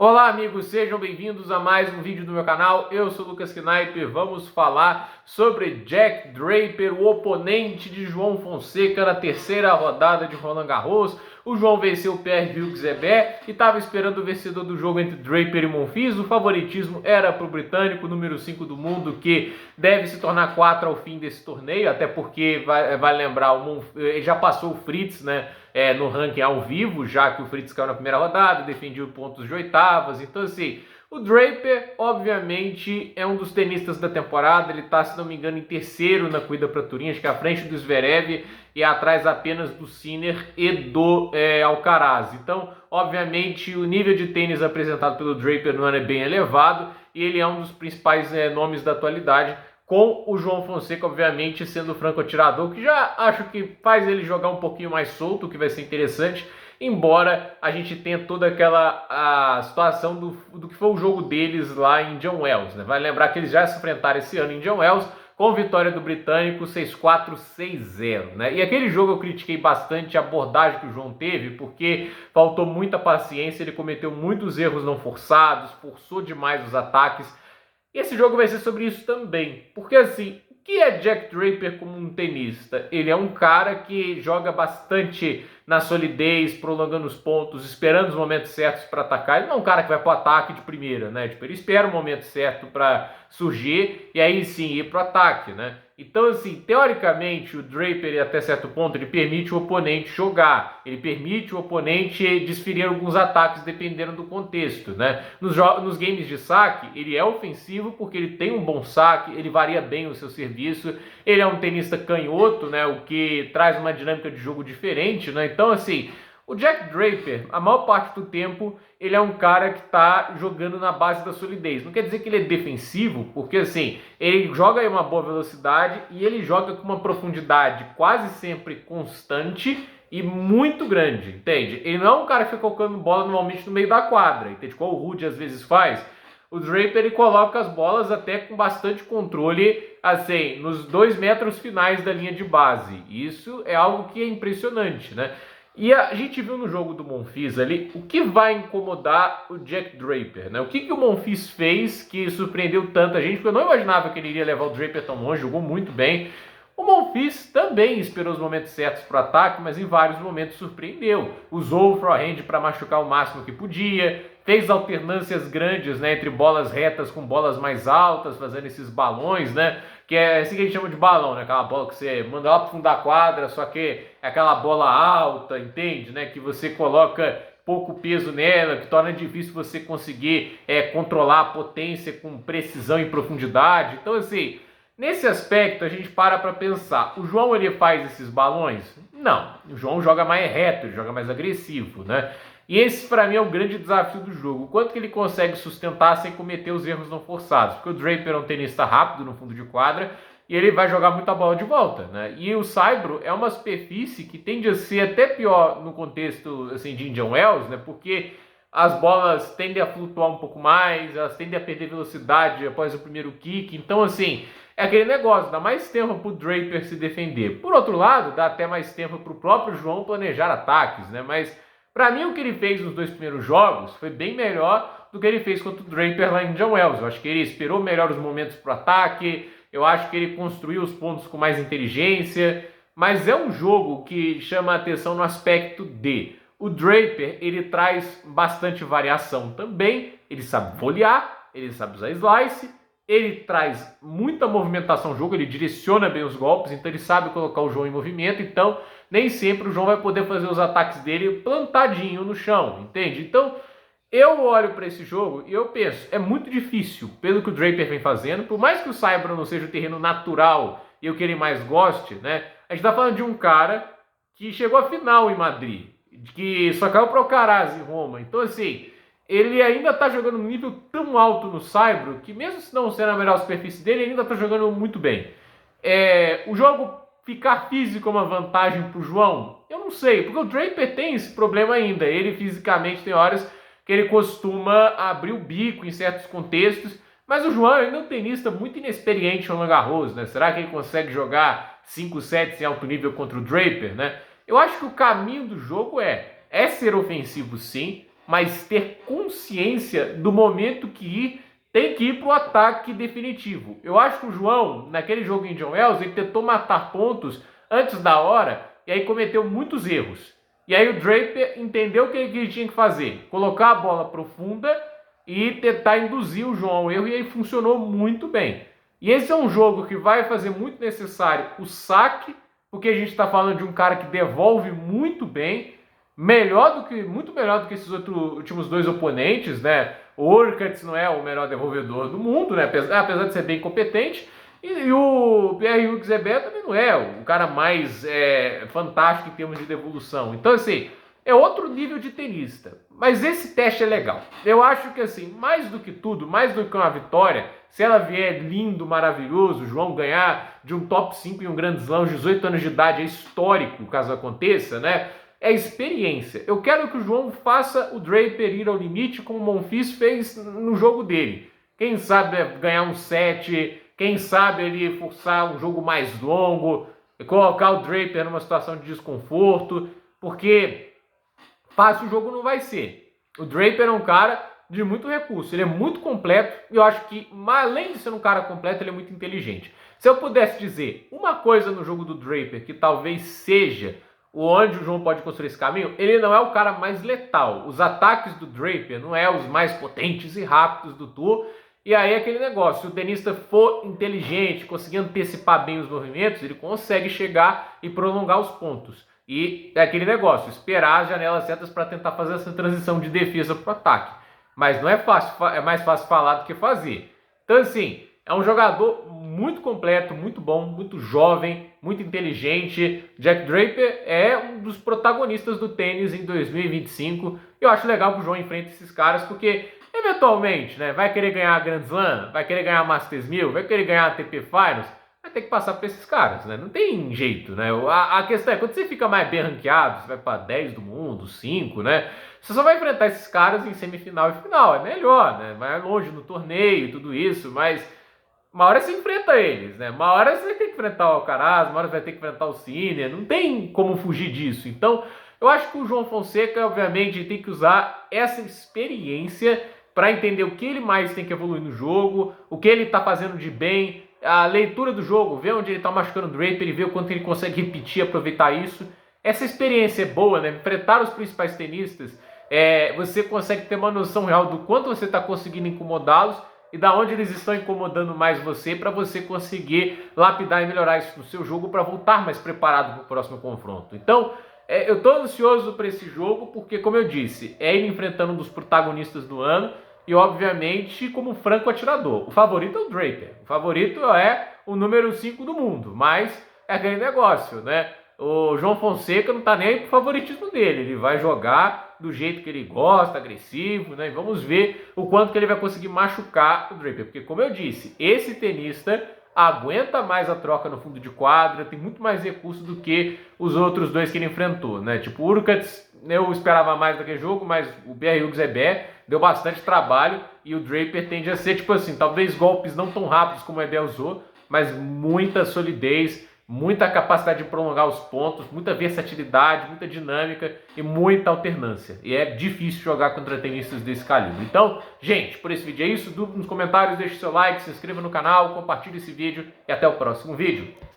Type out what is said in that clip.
Olá amigos, sejam bem-vindos a mais um vídeo do meu canal. Eu sou o Lucas Knipe. Vamos falar sobre Jack Draper, o oponente de João Fonseca na terceira rodada de Roland Garros. O João venceu o Pierre-Hugues Herbert e estava esperando o vencedor do jogo entre Draper e Monfils. O favoritismo era para o britânico, número 5 do mundo, que deve se tornar 4 ao fim desse torneio, até porque, vai lembrar, ele já passou o Fritz, né? No ranking ao vivo, já que o Fritz caiu na primeira rodada, defendia pontos de oitavas. Então, assim, o Draper, obviamente, é um dos tenistas da temporada. Ele está, se não me engano, em terceiro na corrida para Turim, acho que à frente do Zverev e atrás apenas do Sinner e do Alcaraz. Então, obviamente, o nível de tênis apresentado pelo Draper no ano é bem elevado e ele é um dos principais nomes da atualidade, com o João Fonseca, obviamente, sendo o franco-atirador, que já acho que faz ele jogar um pouquinho mais solto, o que vai ser interessante, embora a gente tenha toda aquela situação do que foi o jogo deles lá em Indian Wells, né? Vai lembrar que eles já se enfrentaram esse ano em Indian Wells, com vitória do britânico 6-4, 6-0, né? E aquele jogo eu critiquei bastante a abordagem que o João teve, porque faltou muita paciência, ele cometeu muitos erros não forçados, forçou demais os ataques. E esse jogo vai ser sobre isso também, porque assim, o que é Jack Draper como um tenista? Ele é um cara que joga bastante na solidez, prolongando os pontos, esperando os momentos certos para atacar. Ele não é um cara que vai para o ataque de primeira, né? Tipo, ele espera o momento certo para surgir e aí sim ir para o ataque, né? Então, assim, teoricamente, o Draper, até certo ponto, ele permite o oponente jogar, ele permite o oponente desferir alguns ataques dependendo do contexto, né? Nos games de saque, ele é ofensivo porque ele tem um bom saque, ele varia bem o seu serviço, ele é um tenista canhoto, né? O que traz uma dinâmica de jogo diferente, né? Então, assim, o Jack Draper, a maior parte do tempo, ele é um cara que está jogando na base da solidez. Não quer dizer que ele é defensivo, porque assim, ele joga em uma boa velocidade e ele joga com uma profundidade quase sempre constante e muito grande, entende? Ele não é um cara que fica colocando bola normalmente no meio da quadra, entende? Qual o Rude às vezes faz. O Draper, ele coloca as bolas até com bastante controle, assim, nos 2 metros finais da linha de base. Isso é algo que é impressionante, né? E a gente viu no jogo do Monfils ali o que vai incomodar o Jack Draper, né? O que o Monfils fez que surpreendeu tanta gente, porque eu não imaginava que ele iria levar o Draper tão longe, jogou muito bem. O Monfils também esperou os momentos certos para o ataque, mas em vários momentos surpreendeu. Usou o forehand para machucar o máximo que podia, fez alternâncias grandes, né, entre bolas retas com bolas mais altas, fazendo esses balões, né? Que é assim que a gente chama de balão, né? Aquela bola que você manda lá pro fundo da quadra, só que é aquela bola alta, entende? Né? Que você coloca pouco peso nela, que torna difícil você conseguir controlar a potência com precisão e profundidade. Então, assim, nesse aspecto a gente para pensar. O João, ele faz esses balões? Não. O João joga mais reto, ele joga mais agressivo, né? E esse, para mim, é o grande desafio do jogo. O quanto que ele consegue sustentar sem cometer os erros não forçados. Porque o Draper é um tenista rápido no fundo de quadra e ele vai jogar muita bola de volta, né? E o saibro é uma superfície que tende a ser até pior no contexto assim, de Indian Wells, né? Porque as bolas tendem a flutuar um pouco mais, elas tendem a perder velocidade após o primeiro kick. Então, assim, é aquele negócio, dá mais tempo para o Draper se defender. Por outro lado, dá até mais tempo para o próprio João planejar ataques, né? Mas para mim, o que ele fez nos 2 primeiros jogos foi bem melhor do que ele fez contra o Draper lá em Indian Wells. Eu acho que ele esperou melhor os momentos para o ataque, eu acho que ele construiu os pontos com mais inteligência, mas é um jogo que chama a atenção no aspecto de o Draper, ele traz bastante variação também, ele sabe volear, ele sabe usar slice, ele traz muita movimentação no jogo, ele direciona bem os golpes, então ele sabe colocar o João em movimento, então nem sempre o João vai poder fazer os ataques dele plantadinho no chão, entende? Então eu olho para esse jogo e eu penso, é muito difícil, pelo que o Draper vem fazendo, por mais que o saibro não seja o terreno natural e o que ele mais goste, né? A gente tá falando de um cara que chegou à final em Madrid, que só caiu para o Alcaraz em Roma, então assim, ele ainda está jogando um nível tão alto no saibro que mesmo se não sendo a melhor superfície dele, ele ainda está jogando muito bem. O jogo ficar físico é uma vantagem para o João? Eu não sei, porque o Draper tem esse problema ainda. Ele fisicamente tem horas que ele costuma abrir o bico em certos contextos, mas o João ainda é um tenista muito inexperiente no Roland Garros, né? Será que ele consegue jogar 5 sets em alto nível contra o Draper, né? Eu acho que o caminho do jogo é ser ofensivo sim, mas ter consciência do momento que tem que ir para o ataque definitivo. Eu acho que o João, naquele jogo em John Wells, ele tentou matar pontos antes da hora e aí cometeu muitos erros. E aí o Draper entendeu o que ele tinha que fazer, colocar a bola profunda e tentar induzir o João ao erro, e aí funcionou muito bem. E esse é um jogo que vai fazer muito necessário o saque, porque a gente está falando de um cara que devolve muito bem, muito melhor do que esses últimos dois oponentes, né? O Urquhart não é o melhor devolvedor do mundo, né? Apesar de ser bem competente. E o Pierre-Hugues também não é o cara mais fantástico em termos de devolução. Então, assim, é outro nível de tenista. Mas esse teste é legal. Eu acho que, assim, mais do que tudo, mais do que uma vitória, se ela vier lindo, maravilhoso, o João ganhar de um top 5 em um Grand Slam, 18 anos de idade, é histórico, caso aconteça, né? É experiência. Eu quero que o João faça o Draper ir ao limite como o Monfils fez no jogo dele. Quem sabe ganhar um set, quem sabe ele forçar um jogo mais longo, colocar o Draper numa situação de desconforto, porque fácil o jogo não vai ser. O Draper é um cara de muito recurso, ele é muito completo, e eu acho que, além de ser um cara completo, ele é muito inteligente. Se eu pudesse dizer uma coisa no jogo do Draper que talvez seja onde o João pode construir esse caminho, ele não é o cara mais letal. Os ataques do Draper não é os mais potentes e rápidos do tour. E aí é aquele negócio, se o tenista for inteligente, conseguir antecipar bem os movimentos, ele consegue chegar e prolongar os pontos. E é aquele negócio, esperar as janelas certas para tentar fazer essa transição de defesa para o ataque. Mas não é fácil, é mais fácil falar do que fazer. Então, assim, é um jogador muito completo, muito bom, muito jovem, muito inteligente. Jack Draper é um dos protagonistas do tênis em 2025. Eu acho legal que o João enfrente esses caras, porque eventualmente, né, vai querer ganhar a Grand Slam, vai querer ganhar a Masters 1000, vai querer ganhar a ATP Finals, vai ter que passar por esses caras, né? Não tem jeito, né? A questão é, quando você fica mais bem ranqueado, você vai para 10 do mundo, 5, né? Você só vai enfrentar esses caras em semifinal e final, é melhor, né? Vai longe no torneio e tudo isso, mas uma hora você enfrenta eles, né? Uma hora você vai ter que enfrentar o Alcaraz, uma hora você vai ter que enfrentar o Sinner, não tem como fugir disso. Então, eu acho que o João Fonseca, obviamente, tem que usar essa experiência para entender o que ele mais tem que evoluir no jogo, o que ele está fazendo de bem, a leitura do jogo, ver onde ele está machucando o Draper e ver o quanto ele consegue repetir, aproveitar isso. Essa experiência é boa, né? Enfrentar os principais tenistas, você consegue ter uma noção real do quanto você está conseguindo incomodá-los e da onde eles estão incomodando mais você, para você conseguir lapidar e melhorar isso no seu jogo para voltar mais preparado para o próximo confronto. Então, eu estou ansioso para esse jogo porque, como eu disse, é ele enfrentando um dos protagonistas do ano e, obviamente, como franco atirador. O favorito é o Draper, o favorito é o número 5 do mundo, mas é aquele negócio, né? O João Fonseca não está nem aí pro favoritismo dele, ele vai jogar do jeito que ele gosta, agressivo, né? E vamos ver o quanto que ele vai conseguir machucar o Draper, porque, como eu disse, esse tenista aguenta mais a troca no fundo de quadra, tem muito mais recurso do que os outros dois que ele enfrentou, né? Tipo, o Urquhart, eu esperava mais daquele jogo, mas o Pierre-Hugues deu bastante trabalho e o Draper tende a ser, tipo assim, talvez golpes não tão rápidos como o Ebel usou, mas muita solidez, muita capacidade de prolongar os pontos, muita versatilidade, muita dinâmica e muita alternância. E é difícil jogar contra tenistas desse calibre. Então, gente, por esse vídeo é isso. Dúvida nos comentários, deixe seu like, se inscreva no canal, compartilhe esse vídeo e até o próximo vídeo.